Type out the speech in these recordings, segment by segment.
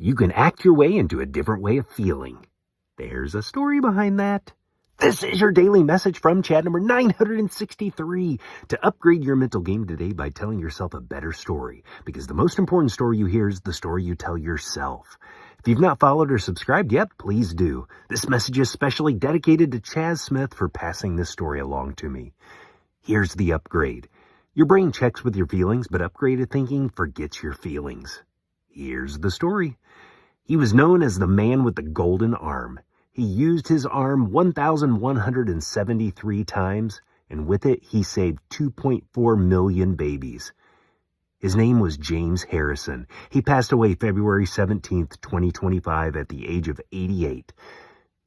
You can act your way into a different way of feeling. There's a story behind that. This is your daily message from Chad number 963 to upgrade your mental game today by telling yourself a better story, because the most important story you hear is the story you tell yourself. If you've not followed or subscribed yet, please do. This message is specially dedicated to Chaz Smith for passing this story along to me. Here's the upgrade. Your brain checks with your feelings, but upgraded thinking forgets your feelings. Here's the story. He was known as the man with the golden arm. He used his arm 1,173 times, and with it, he saved 2.4 million babies. His name was James Harrison. He passed away February 17th, 2025 at the age of 88.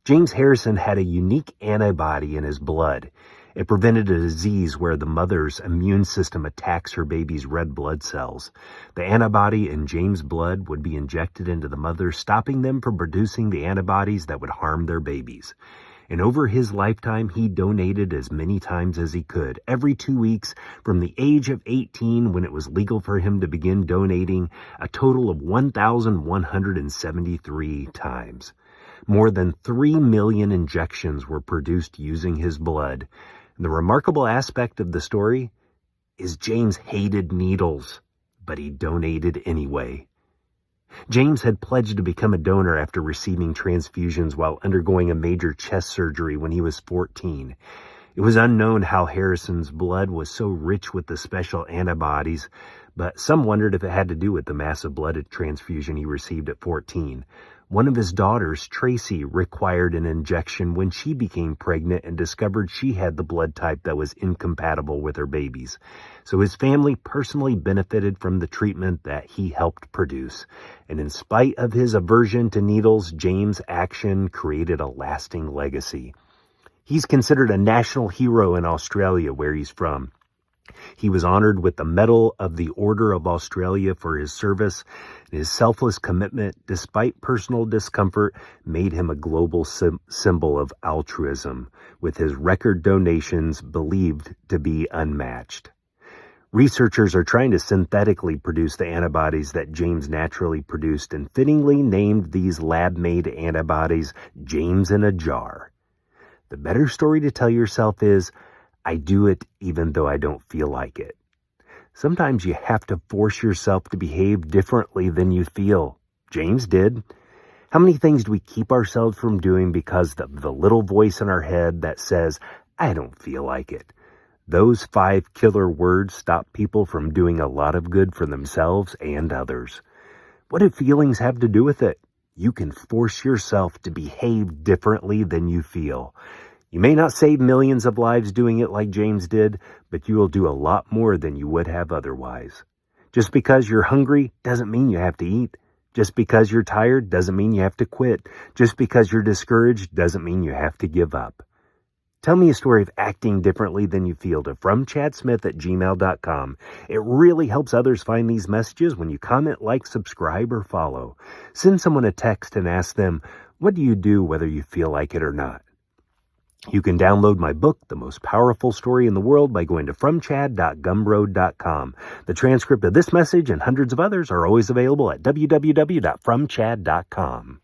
James Harrison had a unique antibody in his blood. It prevented a disease where the mother's immune system attacks her baby's red blood cells. The antibody in James' blood would be injected into the mother, stopping them from producing the antibodies that would harm their babies. And over his lifetime, he donated as many times as he could, every 2 weeks, from the age of 18, when it was legal for him to begin donating, a total of 1,173 times. More than 3 million injections were produced using his blood. And the remarkable aspect of the story is James hated needles, but he donated anyway. James had pledged to become a donor after receiving transfusions while undergoing a major chest surgery when he was 14. It was unknown how Harrison's blood was so rich with the special antibodies, but some wondered if it had to do with the massive blood transfusion he received at 14. One of his daughters, Tracy, required an injection when she became pregnant and discovered she had the blood type that was incompatible with her babies. So his family personally benefited from the treatment that he helped produce. And in spite of his aversion to needles, James' action created a lasting legacy. He's considered a national hero in Australia, where he's from. He was honored with the Medal of the Order of Australia for his service. His selfless commitment, despite personal discomfort, made him a global symbol of altruism, with his record donations believed to be unmatched. Researchers are trying to synthetically produce the antibodies that James naturally produced, and fittingly named these lab-made antibodies James in a jar. The better story to tell yourself is, I do it even though I don't feel like it. Sometimes you have to force yourself to behave differently than you feel. James did. How many things do we keep ourselves from doing because of the little voice in our head that says, I don't feel like it? Those 5 killer words stop people from doing a lot of good for themselves and others. What do feelings have to do with it? You can force yourself to behave differently than you feel. You may not save millions of lives doing it like James did, but you will do a lot more than you would have otherwise. Just because you're hungry doesn't mean you have to eat. Just because you're tired doesn't mean you have to quit. Just because you're discouraged doesn't mean you have to give up. Tell me a story of acting differently than you feel to FromChadSmith@gmail.com. It really helps others find these messages when you comment, like, subscribe, or follow. Send someone a text and ask them, what do you do whether you feel like it or not? You can download my book, The Most Powerful Story in the World, by going to FromChad.gumroad.com. The transcript of this message and hundreds of others are always available at www.FromChad.com.